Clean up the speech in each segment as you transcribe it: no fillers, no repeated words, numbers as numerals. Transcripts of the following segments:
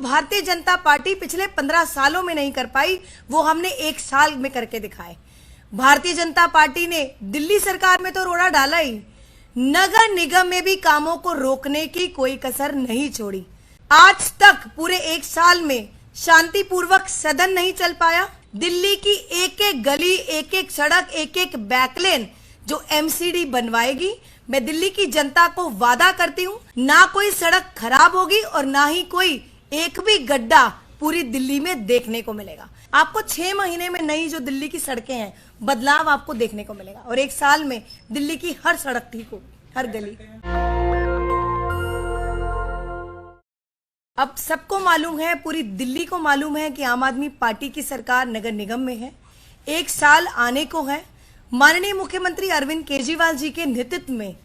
Bharatiya Janata party पिछले 15 सालों में नहीं कर पाई, वो हमने एक साल में करके दिखाए। भारतीय जनता पार्टी ने दिल्ली सरकार में तो रोड़ा डाला ही, नगर निगम में भी कामों को रोकने की कोई कसर नहीं छोड़ी। आज तक पूरे एक साल में शांतिपूर्वक सदन नहीं चल पाया। दिल्ली की एक एक गली, एक एक सड़क, एक एक बैकलेन जो एमसीडी बनवाएगी, मैं दिल्ली की जनता को वादा करती हूँ, ना कोई सड़क खराब होगी और ना ही कोई एक भी गड्ढा पूरी दिल्ली में देखने को मिलेगा। आपको 6 महीने में नई जो दिल्ली की सड़कें हैं, बदलाव आपको देखने को मिलेगा और एक साल में दिल्ली की हर सड़क ठीक हो, हर गली। अब सबको मालूम है, पूरी दिल्ली को मालूम है कि आम आदमी पार्टी की सरकार नगर निगम में है। एक साल आने को है। माननीय मुख्यमंत्री अरविंद केजरीवाल जी के नेतृत्व में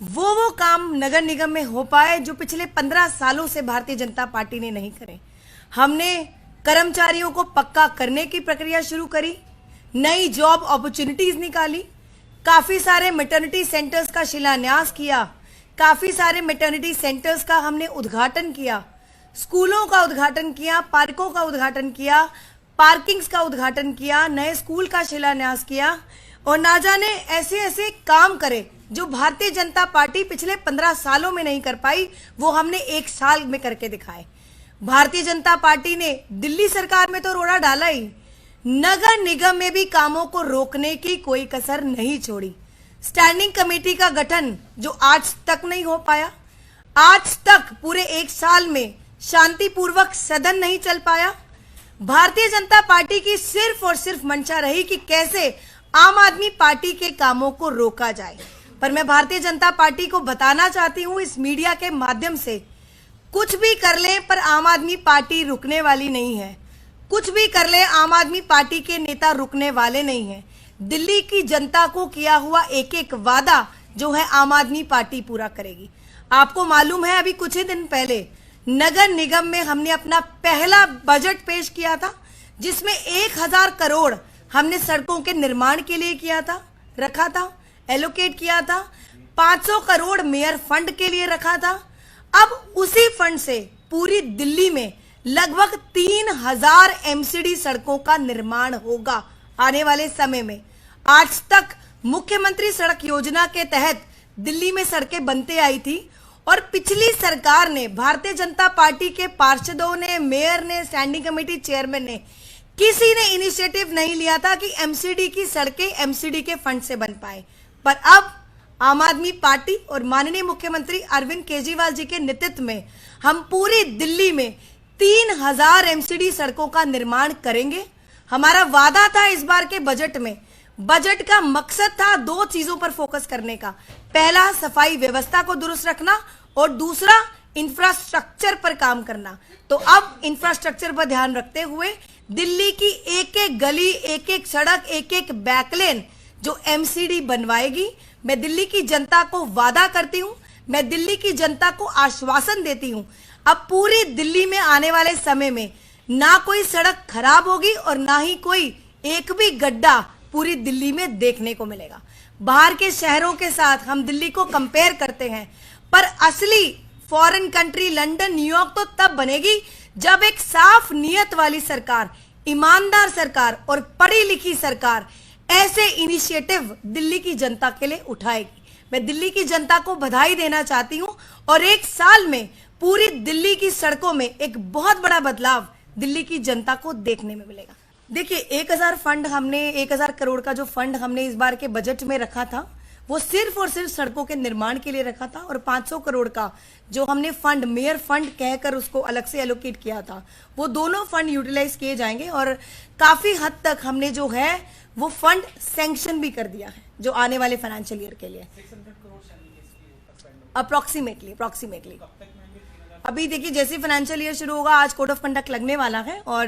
वो काम नगर निगम में हो पाए जो पिछले 15 सालों से भारतीय जनता पार्टी ने नहीं करे। हमने कर्मचारियों को पक्का करने की प्रक्रिया शुरू करी, नई जॉब अपॉर्चुनिटीज निकाली, काफी सारे मैटरनिटी सेंटर्स का शिलान्यास किया, काफी सारे मैटरनिटी सेंटर्स का हमने उद्घाटन किया, स्कूलों का उद्घाटन किया, पार्कों का उद्घाटन किया, पार्किंग्स का उद्घाटन किया, नए स्कूल का शिलान्यास किया और ना जाने ऐसे ऐसे काम करे जो भारतीय जनता पार्टी पिछले 15 सालों में नहीं कर पाई, वो हमने एक साल में करके दिखाए। भारतीय जनता पार्टी ने दिल्ली सरकार में तो रोड़ा डाला ही, नगर निगम में भी कामों को रोकने की कोई कसर नहीं छोड़ी। स्टैंडिंग कमेटी का गठन जो आज तक नहीं हो पाया, आज तक पूरे एक साल में शांतिपूर्वक सदन नहीं चल पाया। भारतीय जनता पार्टी की सिर्फ और सिर्फ मंशा रही कि कैसे आम आदमी पार्टी के कामों को रोका जाए। पर मैं भारतीय जनता पार्टी को बताना चाहती हूं इस मीडिया के माध्यम से, कुछ भी कर ले पर आम आदमी पार्टी रुकने वाली नहीं है। कुछ भी कर ले, आम आदमी पार्टी के नेता रुकने वाले नहीं हैं। दिल्ली की जनता को किया हुआ एक एक वादा जो है आम आदमी पार्टी पूरा करेगी। आपको मालूम है, अभी कुछ ही दिन पहले नगर निगम में हमने अपना पहला बजट पेश किया था, जिसमें 1000 करोड़ हमने सड़कों के निर्माण के लिए किया था, रखा था, एलोकेट किया था। 500 करोड़ मेयर फंड के लिए रखा था। अब उसी फंड से पूरी दिल्ली में लगभग 3000 एमसीडी सड़कों का निर्माण होगा आने वाले समय में। आज तक मुख्यमंत्री सड़क योजना के तहत दिल्ली में सड़कें बनते आई थी और पिछली सरकार ने, भारतीय जनता पार्टी के पार्षदों ने, मेयर ने, स्टैंडिंग कमेटी चेयरमैन ने, किसी ने इनिशिएटिव नहीं लिया था कि एमसीडी की सड़कें एमसीडी के फंड से बन पाए। पर अब आम आदमी पार्टी और माननीय मुख्यमंत्री अरविंद केजरीवाल जी के नेतृत्व में हम पूरी दिल्ली में 3000 एमसीडी सड़कों का निर्माण करेंगे। हमारा वादा था इस बार के बजट में। बजट का मकसद था 2 चीजों पर फोकस करने का। पहला, सफाई व्यवस्था को दुरुस्त रखना और दूसरा, इंफ्रास्ट्रक्चर पर काम करना। तो अब इंफ्रास्ट्रक्चर पर ध्यान रखते हुए दिल्ली की एक एक गली, एक एक सड़क, एक एक बैकलेन जो एमसीडी बनवाएगी, मैं दिल्ली की जनता को वादा करती हूं, मैं दिल्ली की जनता को आश्वासन देती हूं, अब पूरी दिल्ली में आने वाले समय में ना कोई सड़क खराब होगी और ना ही कोई एक भी गड्ढा पूरी दिल्ली में देखने को मिलेगा। बाहर के शहरों के साथ हम दिल्ली को कंपेयर करते हैं, पर असली फॉरेन कंट्री लंदन, न्यूयॉर्क तो तब बनेगी जब एक साफ नियत वाली सरकार, ईमानदार सरकार और पढ़ी लिखी सरकार ऐसे इनिशिएटिव दिल्ली की जनता के लिए उठाएगी। मैं दिल्ली की जनता को बधाई देना चाहती हूं और एक साल में पूरी दिल्ली की सड़कों में एक बहुत बड़ा बदलाव दिल्ली की जनता को देखने में मिलेगा। देखिए, 1000 करोड़ का जो फंड हमने इस बार के बजट में रखा था, वो सिर्फ और सिर्फ सड़कों के निर्माण के लिए रखा था और 500 करोड़ का जो हमने फंड, मेयर फंड कहकर उसको अलग से एलोकेट किया था, वो दोनों फंड यूटिलाइज किए जाएंगे और काफी हद तक हमने जो है वो फंड सैंक्शन भी कर दिया है जो आने वाले फाइनेंशियल ईयर के लिए। 600 करोड़ अप्रोक्सीमेटली। अभी देखिए, जैसे फाइनेंशियल ईयर शुरू होगा, आज कोड ऑफ कंडक्ट लगने वाला है और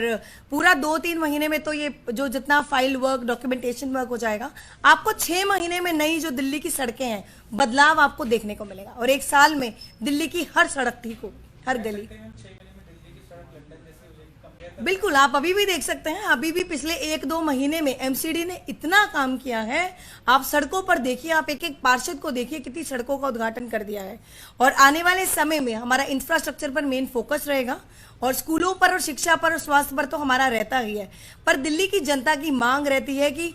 पूरा 2-3 महीने में तो ये जो जितना फाइल वर्क, डॉक्यूमेंटेशन वर्क हो जाएगा, आपको 6 महीने में नई जो दिल्ली की सड़कें हैं, बदलाव आपको देखने को मिलेगा और एक साल में दिल्ली की हर सड़क ठीक हो, हर गली। 6 महीने में दिल्ली की सड़क बिल्कुल, आप अभी भी देख सकते हैं, अभी भी पिछले 1-2 महीने में एमसीडी ने इतना काम किया है। आप सड़कों पर देखिए, आप एक एक पार्षद को देखिए, कितनी सड़कों का उद्घाटन कर दिया है। और आने वाले समय में हमारा इंफ्रास्ट्रक्चर पर मेन फोकस रहेगा, और स्कूलों पर और शिक्षा पर और स्वास्थ्य पर तो हमारा रहता ही है। पर दिल्ली की जनता की मांग रहती है कि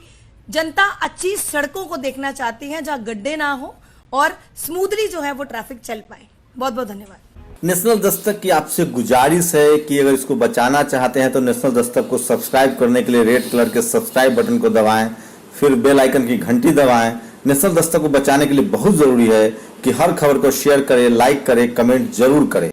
जनता अच्छी सड़कों को देखना चाहती है, जहां गड्ढे ना हो और स्मूथली जो है वो ट्रैफिक चल पाए। बहुत बहुत धन्यवाद। नेशनल दस्तक की आपसे गुजारिश है कि अगर इसको बचाना चाहते हैं तो नेशनल दस्तक को सब्सक्राइब करने के लिए रेड कलर के सब्सक्राइब बटन को दबाएं, फिर बेल आइकन की घंटी दबाएं। नेशनल दस्तक को बचाने के लिए बहुत जरूरी है कि हर खबर को शेयर करें, लाइक करें, कमेंट जरूर करें।